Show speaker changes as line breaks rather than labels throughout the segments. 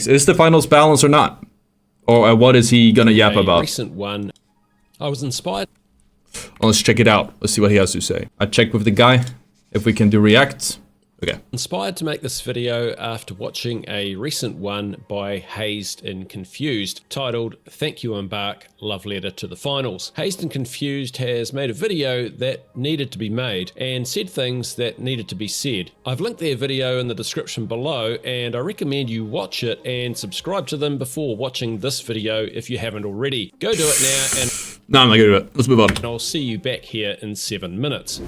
next. Is the finals balanced or not? Or what is he gonna yap about?
Recent one. I was inspired.
Well, let's check it out. Let's see what he has to say. I checked with the guy if we can do reacts. Okay.
Inspired to make this video after watching a recent one by Hazed and Confused titled "Thank You Embark, Love Letter to the Finals." Hazed and Confused has made a video that needed to be made and said things that needed to be said. I've linked their video in the description below, and I recommend you watch it and subscribe to them before watching this video if you haven't already. Go do it now, and
No, I'm not gonna do it. Let's move on.
I'll see you back here in 7 minutes.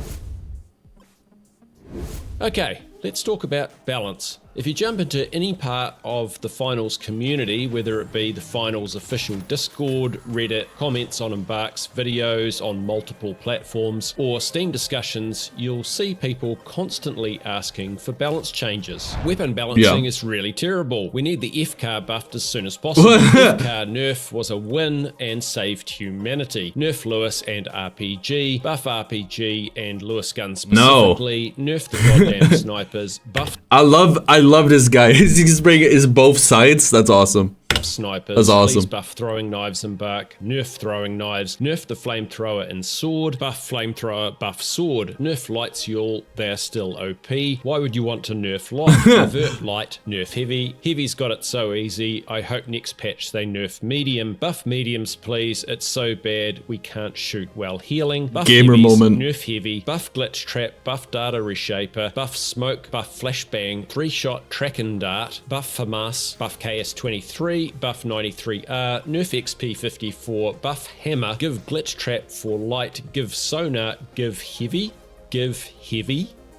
Okay, let's talk about balance. If you jump into any part of the finals community, whether it be the finals official Discord, Reddit, comments on Embark's videos on multiple platforms, or Steam discussions, you'll see people constantly asking for balance changes. Weapon balancing is really terrible. We need the FCAR buffed as soon as possible. FCAR nerf was a win and saved humanity. Nerf Lewis and RPG, buff RPG and Lewis guns specifically, nerf the goddamn snipers, buff
I love this guy. He's bringing is both sides. That's awesome.
Snipers.
That's awesome.
Please buff throwing knives and Embark. Nerf throwing knives. Nerf the flamethrower and sword. Buff flamethrower, buff sword. Nerf light fuel. They're still OP. Why would you want to nerf light? Revert light. Nerf heavy. Heavy's got it so easy. I hope next patch they nerf medium. Buff mediums, please. It's so bad we can't shoot while healing. Buff
Gamer
heavies,
moment.
Nerf heavy. Buff glitch trap. Buff data reshaper. Buff smoke. Buff flashbang. 3-shot track and dart. Buff FAMAS. Buff KS23. Buff 93R, nerf XP54, buff hammer, give glitch trap for light, give sonar, give heavy.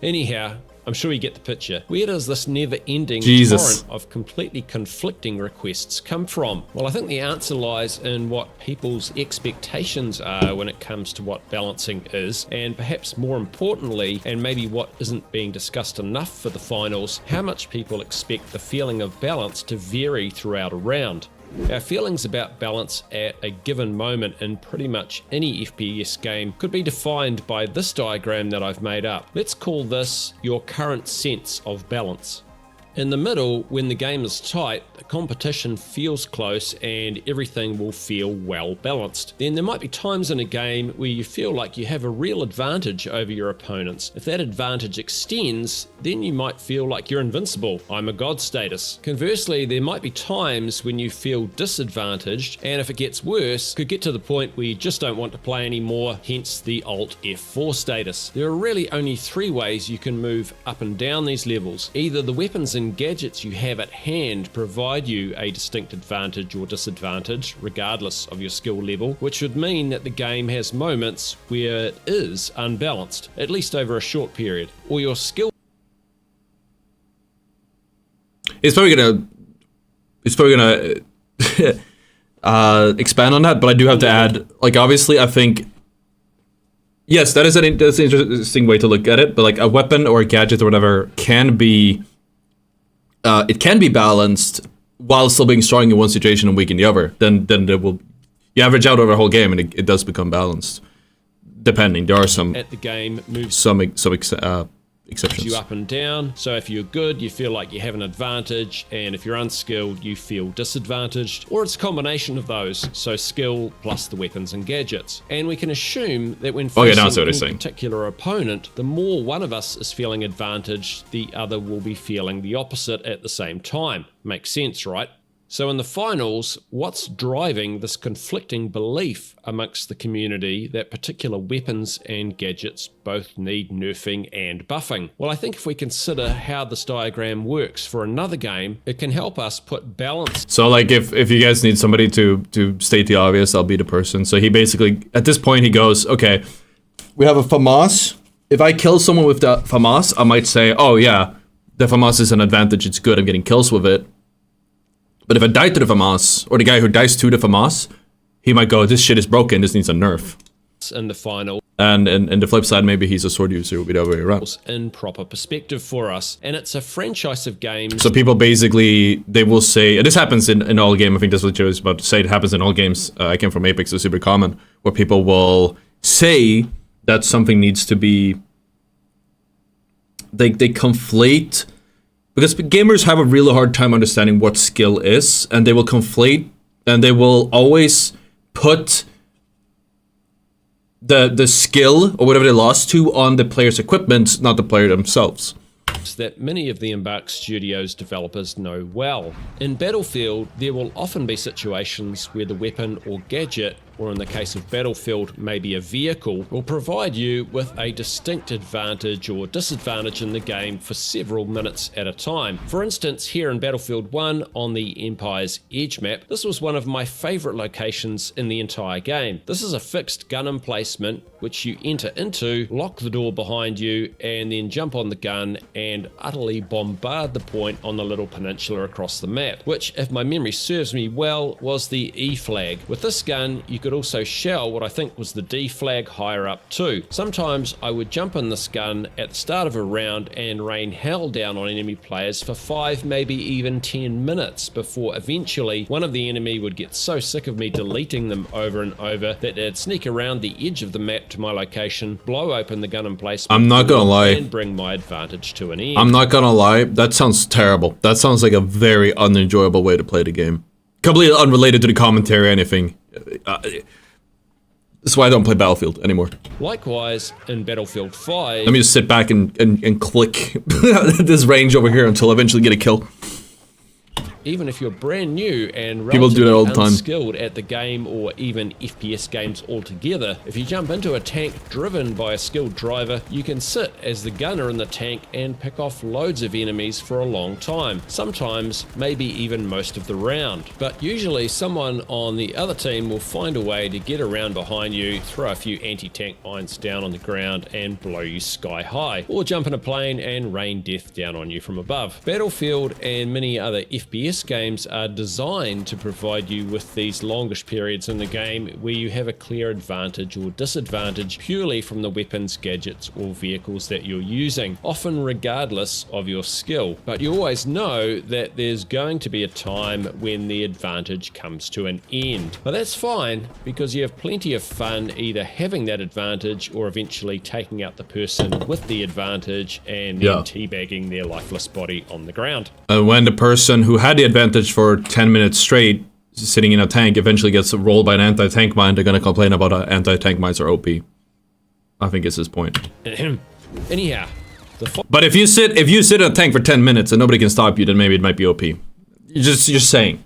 Anyhow, I'm sure you get the picture. Where does this never-ending torrent of completely conflicting requests come from? Well, I think the answer lies in what people's expectations are when it comes to what balancing is, and perhaps more importantly, and maybe what isn't being discussed enough for the finals, how much people expect the feeling of balance to vary throughout a round. Our feelings about balance at a given moment in pretty much any FPS game could be defined by this diagram that I've made up. Let's call this your current sense of balance. In the middle, when the game is tight, the competition feels close and everything will feel well balanced. Then there might be times in a game where you feel like you have a real advantage over your opponents. If that advantage extends, then you might feel like you're invincible. I'm a god status. Conversely, there might be times when you feel disadvantaged, and if it gets worse, could get to the point where you just don't want to play anymore, hence the Alt F4 status. There are really only 3 ways you can move up and down these levels. Either the weapons and gadgets you have at hand provide you a distinct advantage or disadvantage, regardless of your skill level, which would mean that the game has moments where it is unbalanced, at least over a short period, or your skill.
It's probably gonna expand on that, but I do have to add, like, obviously I think, yes, that's an interesting way to look at it, but like a weapon or a gadget or whatever can be it can be balanced while still being strong in one situation and weak in the other. Then there will, you average out over a whole game and it does become balanced. Depending, there are some
at the game moves
exceptions.
You up and down. So if you're good, you feel like you have an advantage, and if you're unskilled, you feel disadvantaged, or it's a combination of those. So skill plus the weapons and gadgets. And we can assume that when facing any particular opponent, the more one of us is feeling advantaged, the other will be feeling the opposite at the same time. Makes sense, right? So in the finals, what's driving this conflicting belief amongst the community that particular weapons and gadgets both need nerfing and buffing? Well, I think if we consider how this diagram works for another game, it can help us put balance.
So like if you guys need somebody to state the obvious, I'll be the person. So he basically, at this point he goes, okay, we have a FAMAS. If I kill someone with the FAMAS, I might say, oh yeah, the FAMAS is an advantage, it's good, I'm getting kills with it. But if I die to the FAMAS, or the guy who dies to the FAMAS, he might go, this shit is broken, this needs a nerf.
In the final.
And the flip side, maybe he's a sword user, it would be the other way around.
In proper perspective for us. And it's a franchise of games.
So people basically, they will say, and this happens in all games, I think that's what Joe was about to say, it happens in all games. I came from Apex, it's super common, where people will say that something needs to be, they conflate Because gamers have a really hard time understanding what skill is, and they will conflate, and they will always put the skill or whatever they lost to on the player's equipment, not the player themselves.
That many of the Embark Studios developers know well. In Battlefield, there will often be situations where the weapon or gadget, or in the case of Battlefield, maybe a vehicle, will provide you with a distinct advantage or disadvantage in the game for several minutes at a time. For instance, here in Battlefield 1 on the Empire's Edge map, this was one of my favorite locations in the entire game. This is a fixed gun emplacement which you enter into, lock the door behind you, and then jump on the gun and utterly bombard the point on the little peninsula across the map, which, if my memory serves me well, was the E flag. With this gun, you could also shell what I think was the D flag higher up too. Sometimes I would jump in this gun at the start of a round and rain hell down on enemy players for 5, maybe even 10 minutes before eventually one of the enemy would get so sick of me deleting them over and over that they'd sneak around the edge of the map to my location, blow open the gun emplacement,
I'm not gonna lie,
and bring my advantage to an end.
I'm not gonna lie, that sounds terrible. That sounds like a very unenjoyable way to play the game. Completely unrelated to the commentary or anything. That's why I don't play Battlefield anymore.
Likewise, in Battlefield 5...
Let me just sit back and click this range over here until I eventually get a kill.
Even if you're brand new and
People do that all the time.
Unskilled at the game or even FPS games altogether, if you jump into a tank driven by a skilled driver, you can sit as the gunner in the tank and pick off loads of enemies for a long time. Sometimes, maybe even most of the round. But usually someone on the other team will find a way to get around behind you, throw a few anti-tank mines down on the ground and blow you sky high. Or jump in a plane and rain death down on you from above. Battlefield and many other FPS games are designed to provide you with these longish periods in the game where you have a clear advantage or disadvantage purely from the weapons, gadgets or vehicles that you're using, often regardless of your skill. But you always know that there's going to be a time when the advantage comes to an end. But that's fine, because you have plenty of fun either having that advantage or eventually taking out the person with the advantage and then teabagging their lifeless body on the ground.
And when the person who had the advantage for 10 minutes straight, sitting in a tank, eventually gets rolled by an anti-tank mine, they're gonna complain about anti-tank mines are OP. I think it's his point.
Anyhow,
but if you sit in a tank for 10 minutes and nobody can stop you, then maybe it might be OP. Just saying.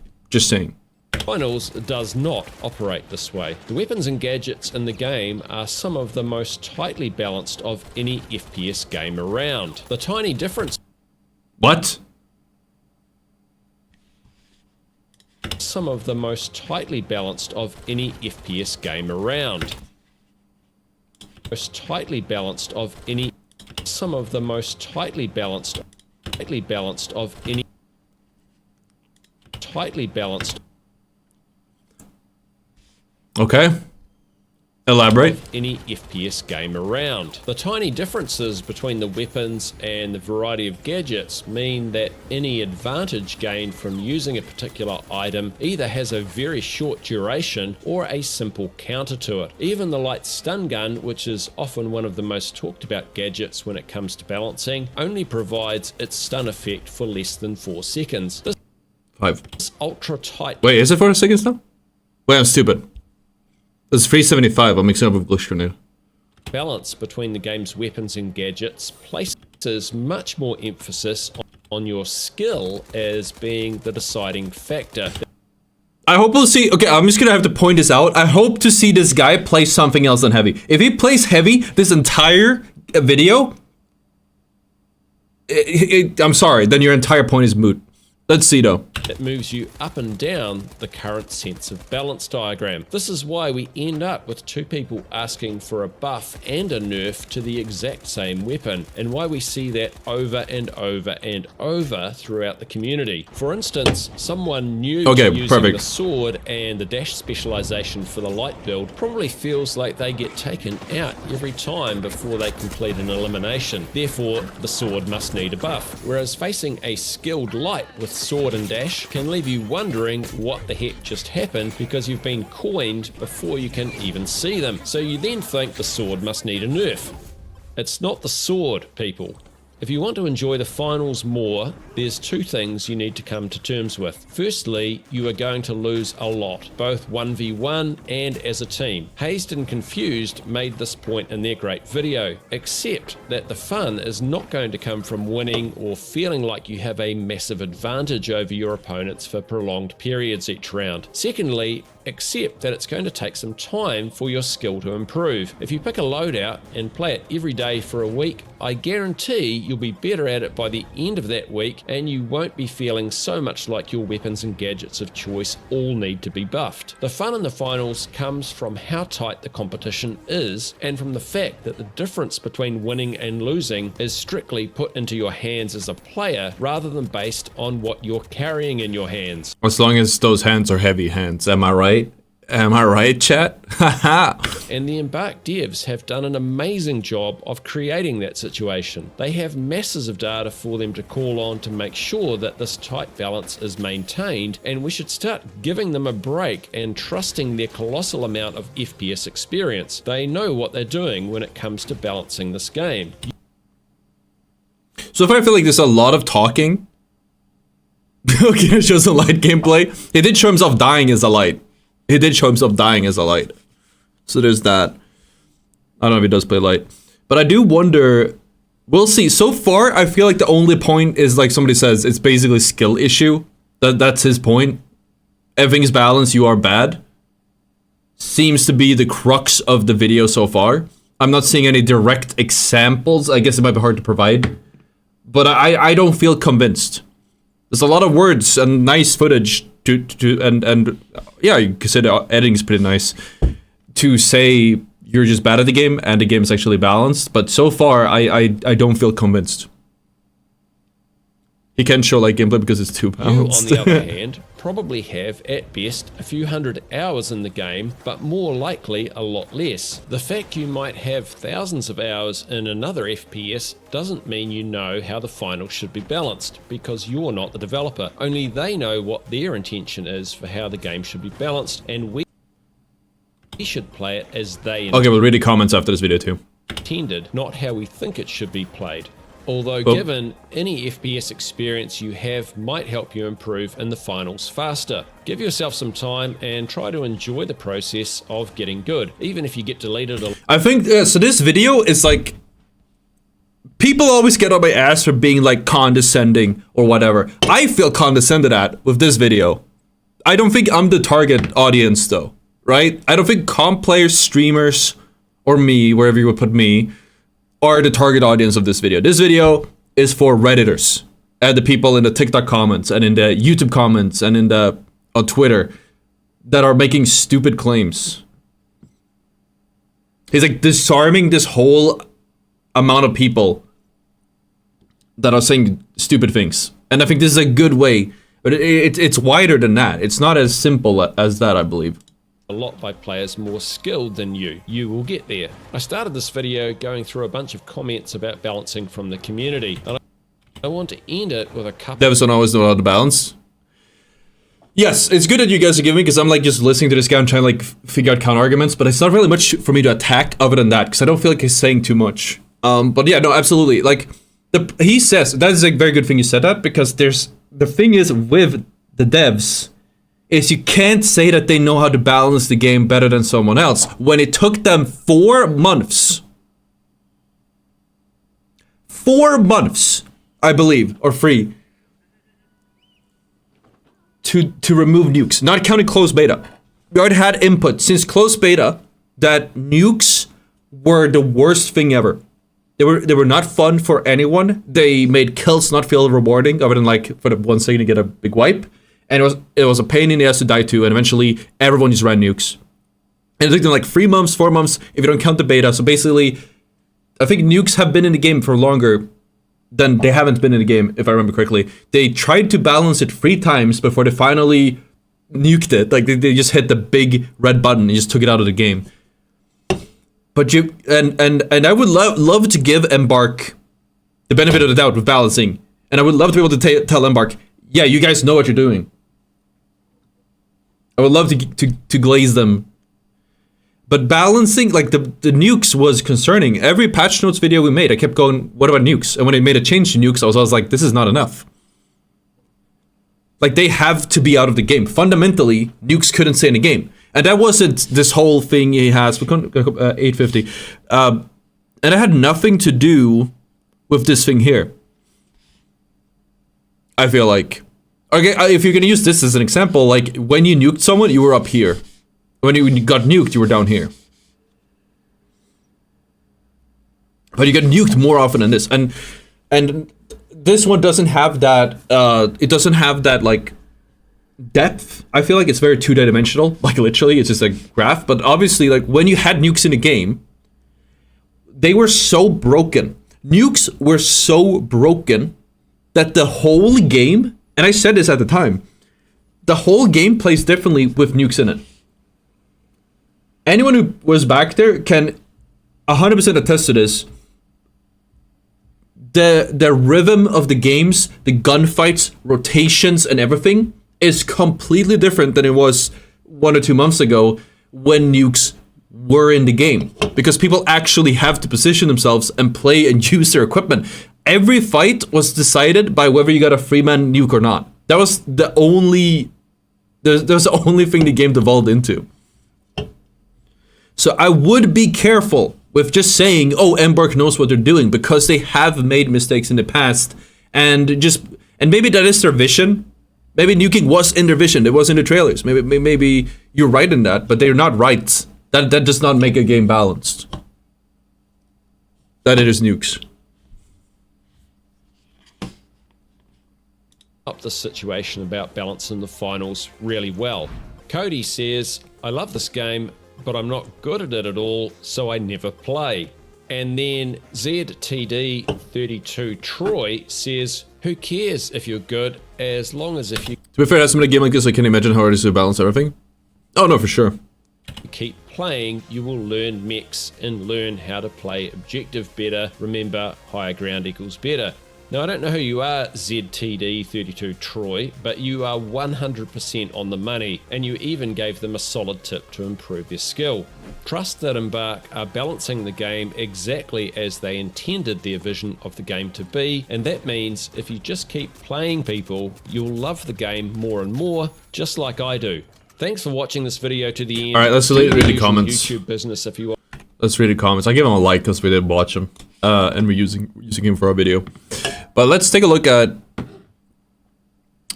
Finals does not operate this way. The weapons and gadgets in the game are some of the most tightly balanced of any FPS game around. The tiny difference...
What?
Some of the most tightly balanced of any FPS game around. Most tightly balanced of any... Some of the most tightly balanced of any... Tightly balanced...
Okay. Elaborate.
Any FPS game around. The tiny differences between the weapons and the variety of gadgets mean that any advantage gained from using a particular item either has a very short duration or a simple counter to it. Even the light stun gun, which is often one of the most talked about gadgets when it comes to balancing, only provides its stun effect for less than 4 seconds. This ultra tight...
Wait, is it 4 seconds now? Wait, I'm stupid. It's 375, I'm mixing up with Bush Grenade.
Balance between the game's weapons and gadgets places much more emphasis on your skill as being the deciding factor.
I hope we'll see, okay, I'm just gonna have to point this out. I hope to see this guy play something else than heavy. If he plays heavy this entire video, I'm sorry, then your entire point is moot. Let's see though.
It moves you up and down the current sense of balance diagram. This is why we end up with 2 people asking for a buff and a nerf to the exact same weapon, and why we see that over and over and over throughout the community. For instance, someone new to using the sword and the dash specialization for the light build probably feels like they get taken out every time before they complete an elimination. Therefore, the sword must need a buff. Whereas facing a skilled light with sword and dash can leave you wondering what the heck just happened, because you've been coined before you can even see them. So you then think the sword must need a nerf. It's not the sword, people. If you want to enjoy the finals more, there's two things you need to come to terms with. Firstly, you are going to lose a lot, both 1v1 and as a team. Hazed and Confused made this point in their great video, except that the fun is not going to come from winning or feeling like you have a massive advantage over your opponents for prolonged periods each round. Secondly, except that it's going to take some time for your skill to improve. If you pick a loadout and play it every day for a week, I guarantee you'll be better at it by the end of that week, and you won't be feeling so much like your weapons and gadgets of choice all need to be buffed. The fun in the finals comes from how tight the competition is, and from the fact that the difference between winning and losing is strictly put into your hands as a player rather than based on what you're carrying in your hands.
As long as those hands are heavy hands, am I right? Am I right, chat? Haha.
And the Embark devs have done an amazing job of creating that situation. They have masses of data for them to call on to make sure that this tight balance is maintained, and we should start giving them a break and trusting their colossal amount of FPS experience. They know what they're doing when it comes to balancing this game.
So if I feel like there's a lot of talking, okay, it shows a light gameplay. He did show himself dying as a light. He did show himself dying as a light. So there's that. I don't know if he does play light. But I do wonder, we'll see. So far, I feel like the only point is, like somebody says, it's basically skill issue. That's his point. Everything's balanced, you are bad. Seems to be the crux of the video so far. I'm not seeing any direct examples. I guess it might be hard to provide. But I don't feel convinced. There's a lot of words and nice footage and yeah, you could say the editing's pretty nice to say you're just bad at the game and the game is actually balanced. But so far, I don't feel convinced. He can show like gameplay because it's too balanced.
You, on the other hand, probably have at best a few hundred hours in the game, but more likely a lot less. The fact you might have thousands of hours in another FPS doesn't mean you know how the final should be balanced, because you're not the developer. Only they know what their intention is for how the game should be balanced, and we should play it as they
okay, we'll read the comments after this video too.
Intended, not how we think it should be played. Although given any FPS experience you have might help you improve in the finals faster. Give yourself some time and try to enjoy the process of getting good, even if you get deleted a lot.
I think, so this video is like, people always get on my ass for being like condescending or whatever. I feel condescended at with this video. I don't think I'm the target audience though, right? I don't think comp players, streamers, or me, wherever you would put me, are the target audience of this video. This video is for Redditors and the people in the TikTok comments and in the YouTube comments and in the on Twitter that are making stupid claims. He's like disarming this whole amount of people that are saying stupid things. And I think this is a good way, but it's wider than that. It's not as simple as that, I believe.
A lot by players more skilled than you. You will get there. I started this video going through a bunch of comments about balancing from the community, and I want to end it with a couple.
Devs don't always know how to balance. Yes, it's good that you guys are giving, because I'm like just listening to this guy and trying to like figure out counter arguments, but it's not really much for me to attack other than that, because I don't feel like he's saying too much. But yeah, no, absolutely. Like he says, that is a very good thing you said that, because there's the thing is with the devs is you can't say that they know how to balance the game better than someone else when it took them 4 months. 4 months, I believe, or 3, to remove nukes, not counting closed beta. We already had input since closed beta that nukes were the worst thing ever. They were not fun for anyone. They made kills not feel rewarding, other than like for the 1 second to get a big wipe. And it was a pain in the ass to die to, and eventually everyone just ran nukes. And it took them like 3 months, 4 months, if you don't count the beta. So basically, I think nukes have been in the game for longer than they haven't been in the game, if I remember correctly. They tried to balance it 3 times before they finally nuked it. Like they just hit the big red button and just took it out of the game. But you and I would love to give Embark the benefit of the doubt with balancing, and I would love to be able to tell Embark, yeah, you guys know what you're doing. I would love to glaze them, But balancing, like the nukes was concerning. Every patch notes video we made, I kept going, what about nukes? And when I made a change to nukes, I was like, this is not enough. Like, they have to be out of the game. Fundamentally, nukes couldn't stay in the game. And that wasn't this whole thing he has, 850. And it had nothing to do with this thing here. I feel like. Okay, if you're gonna use this as an example, like, when you nuked someone, you were up here. When you got nuked, you were down here. But you get nuked more often than this. And this one doesn't have that, it doesn't have that, like, depth. I feel like it's very two-dimensional. Like, literally, it's just a graph. But obviously, like, when you had nukes in the game, they were so broken. Nukes were so broken that the whole game, and I said this at the time, the whole game plays differently with nukes in it. Anyone who was back there can 100% attest to this. The rhythm of the games, the gunfights, rotations, and everything is completely different than it was 1 or 2 months ago when nukes were in the game. Because people actually have to position themselves and play and use their equipment. Every fight was decided by whether you got a 3-man nuke or not. That was the only... That was the only thing the game devolved into. So I would be careful with just saying, oh, Embark knows what they're doing, because they have made mistakes in the past, and maybe that is their vision. Maybe nuking was in their vision. It was in the trailers. Maybe you're right in that, but they're not right. That does not make a game balanced. That it is nukes.
Up the situation about balancing the finals really well. Cody says, I love this game, but I'm not good at it at all, so I never play. And then ZTD32 Troy says, who cares if you're good, as long as if you...
To be fair, that's a game like this, I can imagine how hard it is to balance everything. Oh no, for sure.
Keep playing, you will learn mechs and learn how to play objective better. Remember, higher ground equals better. Now, I don't know who you are, ZTD32 Troy, but you are 100% on the money, and you even gave them a solid tip to improve their skill. Trust that Embark are balancing the game exactly as they intended their vision of the game to be, and that means if you just keep playing people, you'll love the game more and more, just like I do. Thanks for watching this video to the end.
Alright, let's read the comments.
YouTube business if you want.
Let's read the comments. I give him a like because we did watch him, and we're using him for our video. But let's take a look at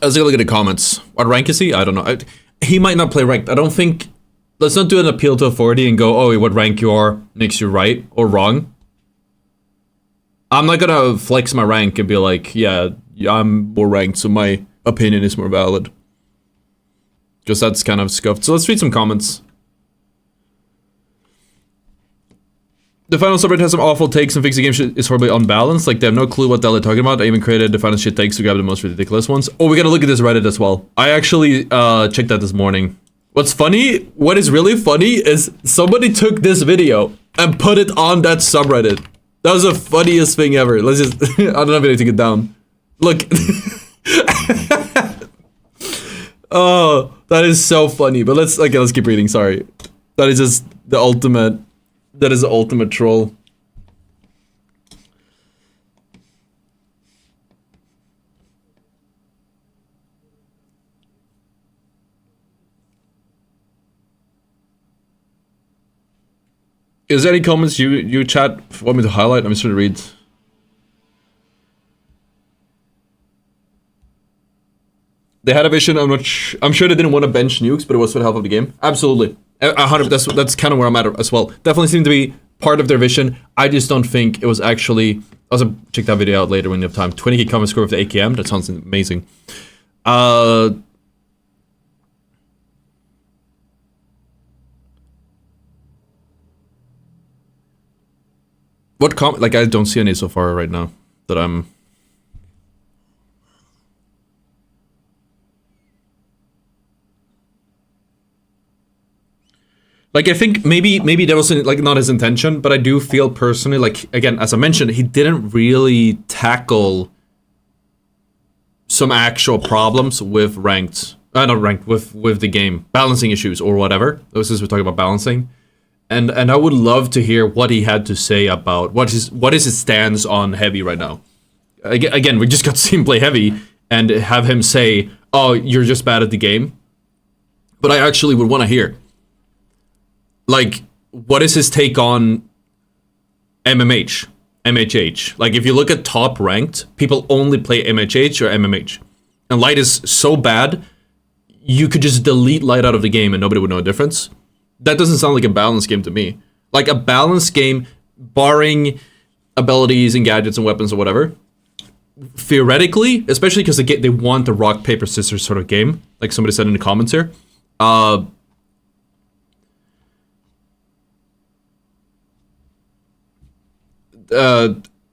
the comments. What rank is he? I don't know. He might not play ranked. I don't think. Let's not do an appeal to authority and go, oh, what rank you are makes you right or wrong. I'm not gonna flex my rank and be like, yeah, I'm more ranked, so my opinion is more valid. Because that's kind of scuffed. So let's read some comments. The final subreddit has some awful takes and thinks the game is horribly unbalanced. Like, they have no clue what the hell they're talking about. I even created the final shit takes to grab the most ridiculous ones. Oh, we gotta look at this Reddit as well. I actually checked that this morning. What's funny, what is really funny is somebody took this video and put it on that subreddit. That was the funniest thing ever. Let's just, I don't have anything to take it down. Look. Oh, that is so funny. But let's keep reading, sorry. That is just the ultimate. That is the ultimate troll. Is there any comments you chat want me to highlight? I'm just trying to read. They had a vision. I'm sure they didn't want to bench nukes, but it was for the health of the game. Absolutely. 100. That's kind of where I'm at as well. Definitely seemed to be part of their vision. I just don't think it was actually. Also, check that video out later when you have time. 20k comment score with the AKM. That sounds amazing. What comment? Like, I don't see any so far right now that I'm. Like, I think maybe that wasn't, like, not his intention, but I do feel personally, like, again, as I mentioned, he didn't really tackle some actual problems with ranked, not ranked, with the game, balancing issues or whatever. This is we're talking about balancing. And I would love to hear what he had to say about what is his stance on heavy right now. Again, we just got to see him play heavy and have him say, "Oh, you're just bad at the game." But I actually would want to hear, like, what is his take on MHH? Like, if you look at top ranked, people only play MHH or MMH, and light is so bad, you could just delete light out of the game and nobody would know a difference. That doesn't sound like a balanced game to me. Like a balanced game, barring abilities and gadgets and weapons or whatever, theoretically, especially because they want the rock, paper, scissors sort of game, like somebody said in the comments here,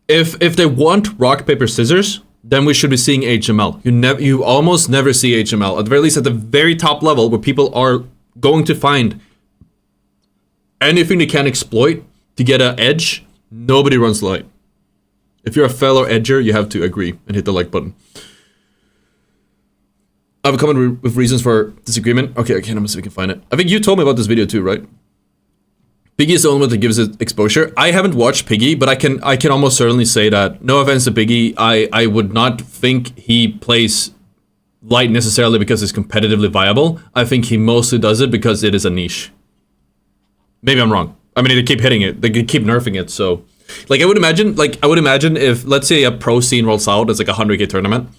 if they want rock, paper, scissors, then we should be seeing HML. You almost never see HML, at the very least at the very top level where people are going to find anything they can exploit to get an edge. Nobody runs light. If you're a fellow edger, you have to agree and hit the like button. I have a comment with reasons for disagreement. Okay, let me see if we can find it. I think you told me about this video too, right? Piggy is the only one that gives it exposure. I haven't watched Piggy, but I can almost certainly say that, no offense to Piggy, I would not think he plays light necessarily because it's competitively viable. I think he mostly does it because it is a niche. Maybe I'm wrong. I mean, they keep hitting it. They keep nerfing it, so... Like, I would imagine if, let's say, a pro scene rolls out as like a 100k tournament,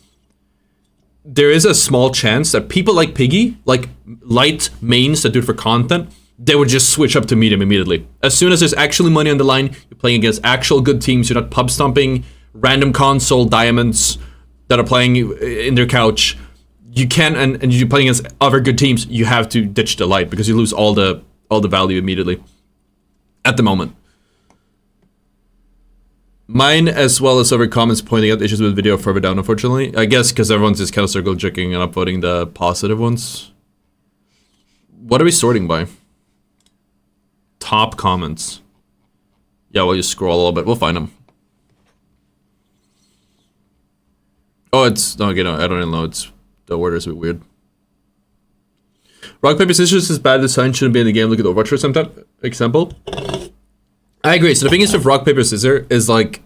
there is a small chance that people like Piggy, like light mains that do it for content, they would just switch up to medium immediately. As soon as there's actually money on the line, you're playing against actual good teams, you're not pub stomping random console diamonds that are playing in their couch. You can, and you're playing against other good teams, you have to ditch the light because you lose all the value immediately. At the moment. Mine, as well as other comments pointing out issues with the video further down, unfortunately. I guess because everyone's just kind of circle jerking and upvoting the positive ones. What are we sorting by? Top comments. Yeah, we'll just scroll a little bit. We'll find them. Oh, it's... No, okay, no, I don't even know. It's... The order is a bit weird. Rock, paper, scissors is bad design. Shouldn't be in the game. Look at Overwatch for some example. I agree. So the thing is with rock, paper, scissors is like...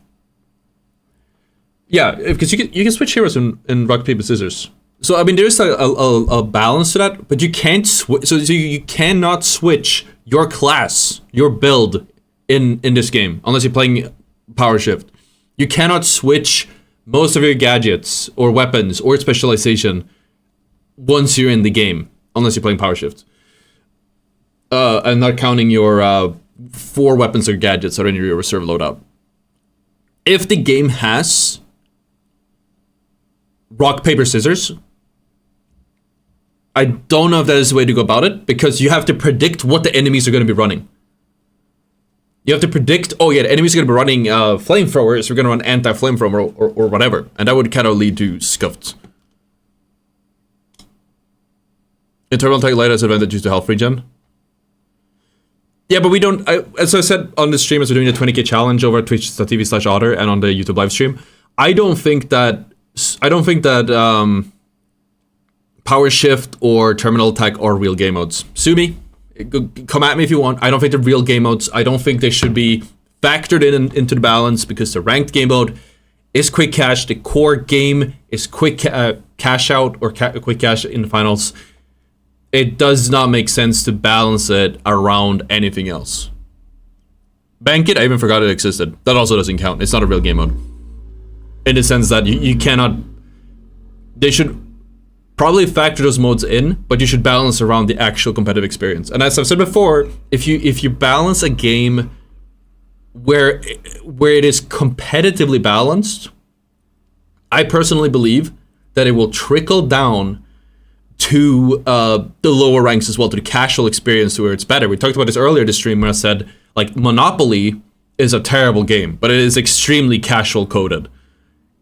Yeah, because you can switch heroes in rock, paper, scissors. So, I mean, there's a balance to that, but you can't switch... So you cannot switch your class, your build in this game, unless you're playing Power Shift. You cannot switch most of your gadgets or weapons or specialization once you're in the game, unless you're playing Power Shift. And not counting your 4 weapons or gadgets that are in your reserve loadout. If the game has rock, paper, scissors, I don't know if that is the way to go about it, because you have to predict what the enemies are going to be running. You have to predict, oh yeah, the enemies are going to be running flamethrowers, we're going to run anti-flamethrower or whatever. And that would kind of lead to scuffed. Internal tag light has advantages to health regen. Yeah, but we don't, as I said on the stream as we're doing the 20k challenge over at twitch.tv/Ottr and on the YouTube live stream, I don't think that Power Shift or Terminal Attack are real game modes. Sue me, come at me if you want. I don't think they're real game modes. I don't think they should be factored into the balance because the ranked game mode is quick cash. The core game is quick cash out or quick cash in the finals. It does not make sense to balance it around anything else. Bank it, I even forgot it existed. That also doesn't count. It's not a real game mode. In the sense that you cannot... They should probably factor those modes in, but you should balance around the actual competitive experience. And as I've said before, if you balance a game where it is competitively balanced, I personally believe that it will trickle down to the lower ranks as well, to the casual experience where it's better. We talked about this earlier this stream where I said, like, Monopoly is a terrible game, but it is extremely casual coded.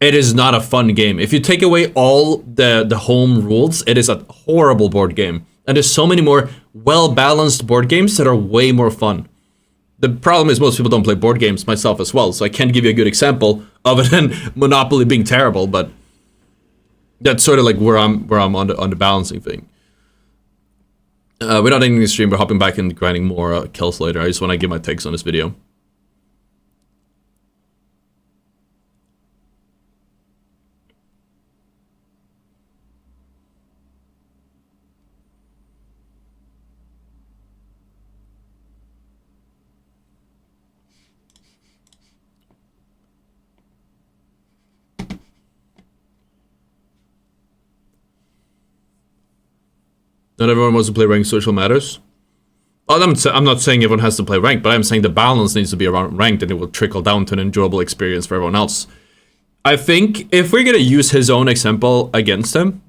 It is not a fun game. If you take away all the home rules, it is a horrible board game. And there's so many more well-balanced board games that are way more fun. The problem is most people don't play board games, myself as well, so I can't give you a good example of it than Monopoly being terrible, but that's sort of like where I'm on the balancing thing. We're not ending the stream, we're hopping back and grinding more kills later. I just want to give my takes on this video. Not everyone wants to play ranked social matters. Well, I'm not saying everyone has to play ranked, but I'm saying the balance needs to be around ranked and it will trickle down to an enjoyable experience for everyone else. I think if we're gonna use his own example against him,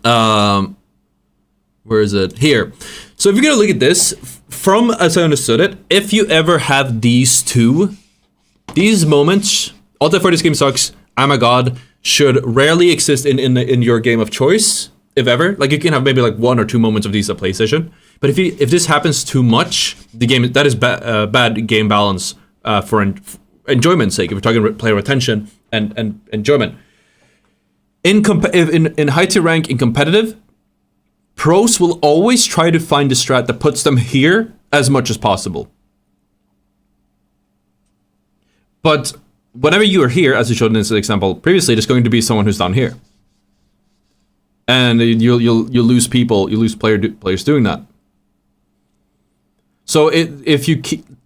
where is it? Here. So if you're gonna look at this, from as I understood it, if you ever have these moments, Ottr for this game sucks, I'm a god, should rarely exist in your game of choice. If ever, like you can have maybe like 1 or 2 moments of these at PlayStation, but if this happens too much, the game that is bad game balance for enjoyment's sake. If we're talking player retention and enjoyment, in high tier rank in competitive, pros will always try to find a strat that puts them here as much as possible. But whenever you are here, as you showed in this example previously, there's going to be someone who's down here. And you'll lose people, you lose players doing that. So if you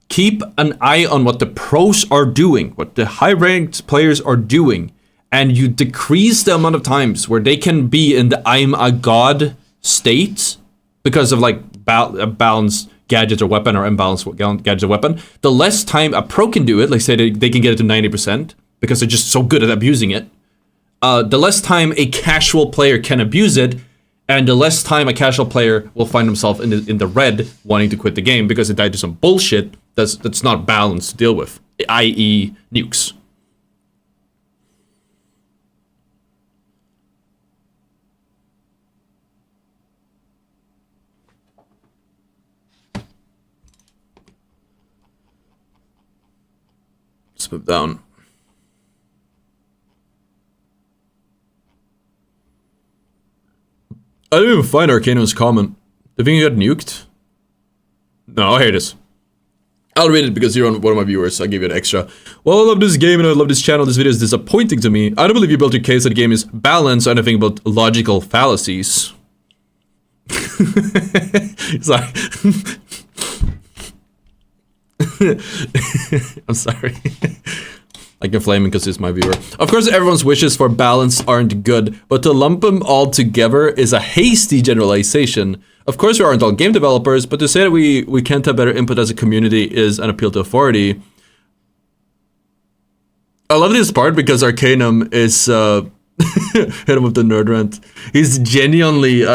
keep an eye on what the pros are doing, what the high-ranked players are doing, and you decrease the amount of times where they can be in the I'm a god state because of like a balanced gadget or weapon or imbalanced gadget or weapon, the less time a pro can do it, like say they can get it to 90% because they're just so good at abusing it, the less time a casual player can abuse it, and the less time a casual player will find himself in the red wanting to quit the game because it died to some bullshit that's not balanced to deal with, i.e. nukes. Let's move down. I didn't even find Arcanum's comment. Do you think you got nuked? No, here it is. I'll read it because you're one of my viewers, so I'll give you an extra. Well, I love this game and I love this channel. This video is disappointing to me. I don't believe you built your case that the game is balanced or anything but logical fallacies. It's like... I'm sorry. I can flame him because he's my viewer. Of course, everyone's wishes for balance aren't good, but to lump them all together is a hasty generalization. Of course, we aren't all game developers, but to say that we can't have better input as a community is an appeal to authority. I love this part because Arcanum is hit him with the nerd rant. He's genuinely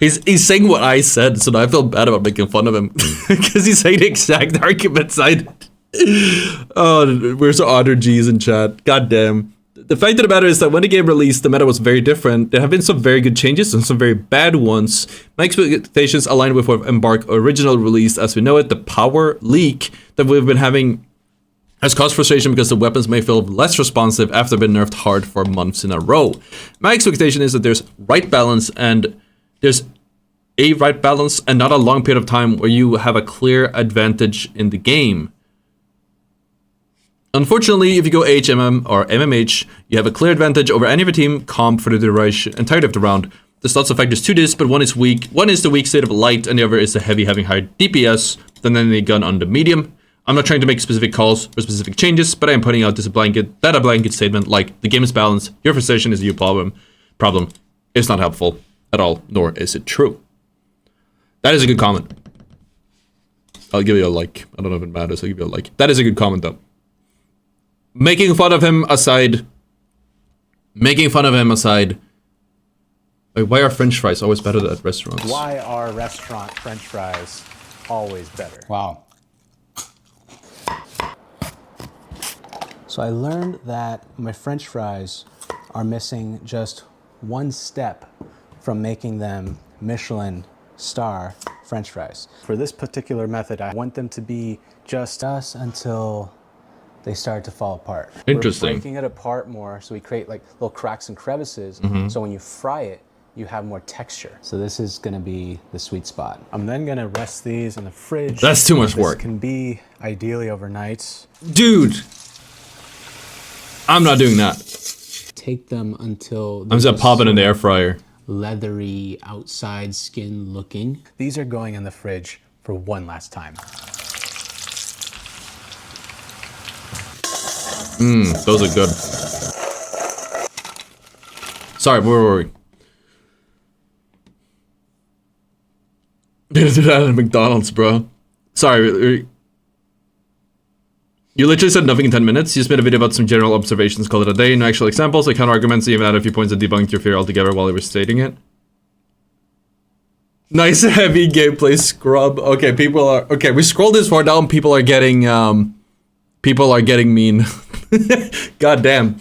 he's saying what I said, so now I feel bad about making fun of him because he's saying the exact arguments I did. Oh, where's the Ottr G's in chat? God damn. The fact of the matter is that when the game released, the meta was very different. There have been some very good changes and some very bad ones. My expectations aligned with what Embark original released as we know it. The power leak that we've been having has caused frustration because the weapons may feel less responsive after being nerfed hard for months in a row. My expectation is that there's right balance and there's a right balance and not a long period of time where you have a clear advantage in the game. Unfortunately, if you go HMM or MMH, you have a clear advantage over any of your team comp for the duration entirety of the round. There's lots of factors to this, but one is weak. One is the weak state of light, and the other is the heavy having higher DPS than any gun on the medium. I'm not trying to make specific calls for specific changes, but I am pointing out this a blanket statement like the game is balanced, your frustration is your problem is not helpful at all, nor is it true. That is a good comment. I'll give you a like. I don't know if it matters. I'll give you a like. That is a good comment though. Making fun of him aside. Like, why are French fries always better at restaurants?
Why are restaurant French fries always better?
Wow. So I learned that my French fries are missing just one step from making them Michelin star French fries.
For this particular method, I want them to be just
Us until they start to fall apart.
Interesting.
We're breaking it apart more, so we create like little cracks and crevices. So when you fry it, you have more texture. So this is gonna be the sweet spot. I'm then gonna rest these in the fridge.
That's too much work.
This can be ideally overnight.
Dude, I'm not doing that.
Take them until
I'm just gonna pop it in the air fryer.
Leathery outside skin looking. These are going in the fridge for one last time.
Those are good. Sorry, where were we? Did that at McDonald's, bro. Sorry. You literally said nothing in 10 minutes. You just made a video about some general observations, called it a day. No actual examples, like counter arguments, even add a few points that debunked your fear altogether while you were stating it. Nice heavy gameplay scrub. Okay, people are okay. We scrolled this far down. People are getting mean. God damn.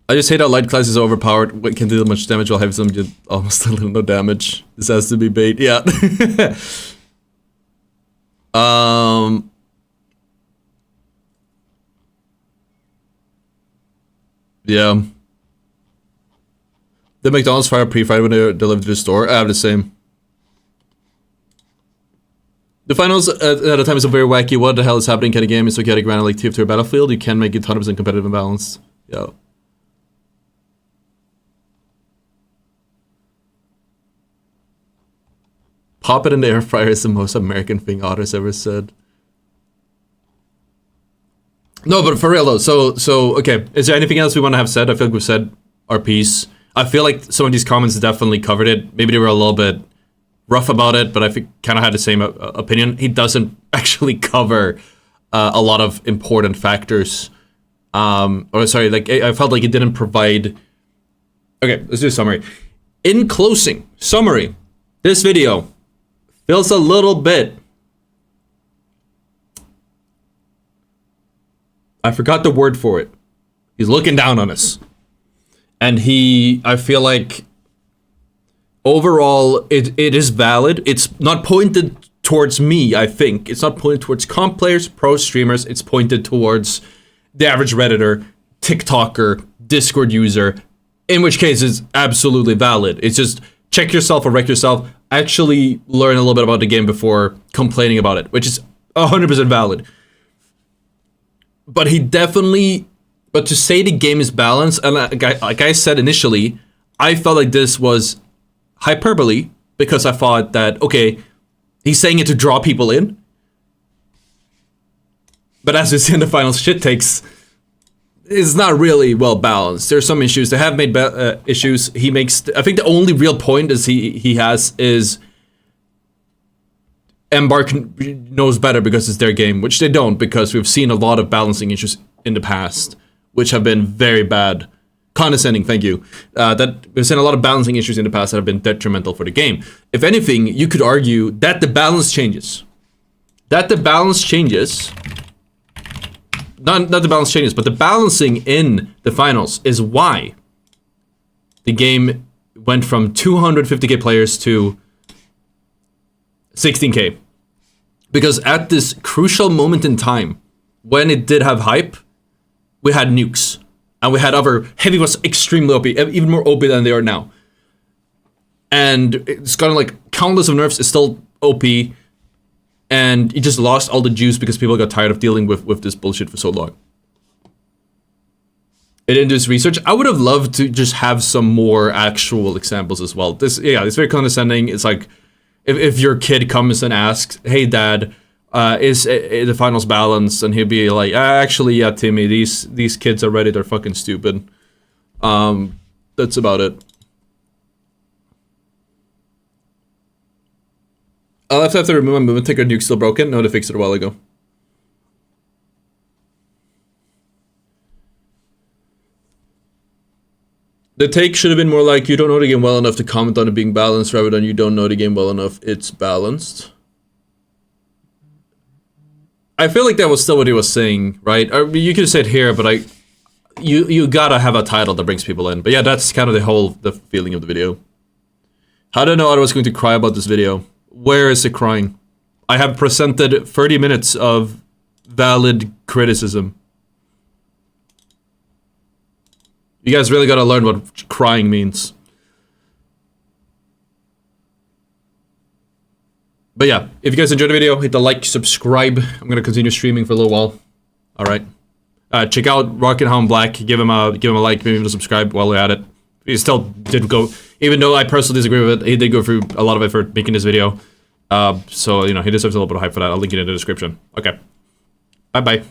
I just hate how light class is overpowered. What can do that much damage while heavy some did almost a little no damage. This has to be bait. Yeah. Yeah. The McDonald's fire pre-fight when they delivered to the store. I have the same. The finals at a time is a very wacky. What the hell is happening kind of game? It's okay to granted like TF2 or Battlefield. You can make it 100% competitive and balanced. Yeah. Pop it in the air fryer is the most American thing Ottr's ever said. No, but for real though. So okay. Is there anything else we want to have said? I feel like we've said our piece. I feel like some of these comments definitely covered it. Maybe they were a little bit rough about it, but I think kind of had the same opinion. He doesn't actually cover a lot of important factors. Or sorry, like I felt like he didn't provide. Okay, let's do a summary. In closing, summary. This video feels a little bit. I forgot the word for it. He's looking down on us. And I feel like overall it is valid. It's not pointed towards me, I think. It's not pointed towards comp players, pro streamers. It's pointed towards the average Redditor, TikToker, Discord user, in which case it's absolutely valid. It's just check yourself or wreck yourself. Actually learn a little bit about the game before complaining about it, which is 100% valid. But but to say the game is balanced, and like I said initially, I felt like this was hyperbole because I thought that, okay, he's saying it to draw people in. But as we see in the finals, shit takes is not really well balanced. There's some issues. They have made issues. He makes. I think the only real point is he has is Embark knows better because it's their game, which they don't, because we've seen a lot of balancing issues in the past, which have been very bad. Condescending, thank you. That we've seen a lot of balancing issues in the past that have been detrimental for the game. If anything, you could argue that the balance changes. Not the balance changes, but the balancing in the finals is why the game went from 250k players to 16k. Because at this crucial moment in time, when it did have hype, we had nukes. And we had other, Heavy was extremely OP, even more OP than they are now. And it's gotten like countless of nerfs, it's still OP. And he just lost all the juice because people got tired of dealing with this bullshit for so long. It didn't do his research. I would have loved to just have some more actual examples as well. It's very condescending. It's like, if your kid comes and asks, hey dad, is the finals balanced? And he'll be like, actually, yeah, Timmy, these kids are ready, they're fucking stupid. That's about it. I'll have to remove my movement ticker. Nuke's still broken? No, they fixed it a while ago. The take should have been more like, you don't know the game well enough to comment on it being balanced, rather than you don't know the game well enough, it's balanced. I feel like that was still what he was saying, right? I mean, you could say it here, but you gotta have a title that brings people in. But yeah, that's kind of the feeling of the video. How do I know I was going to cry about this video? Where is the crying? I have presented 30 minutes of valid criticism. You guys really gotta learn what crying means. But yeah, if you guys enjoyed the video, hit the like, subscribe. I'm gonna continue streaming for a little while. All right. Check out Rocket Hound Black. Give him a like, give him a subscribe while you're at it. He still did go, even though I personally disagree with it, he did go through a lot of effort making this video. So, you know, he deserves a little bit of hype for that. I'll link it in the description. Okay. Bye-bye.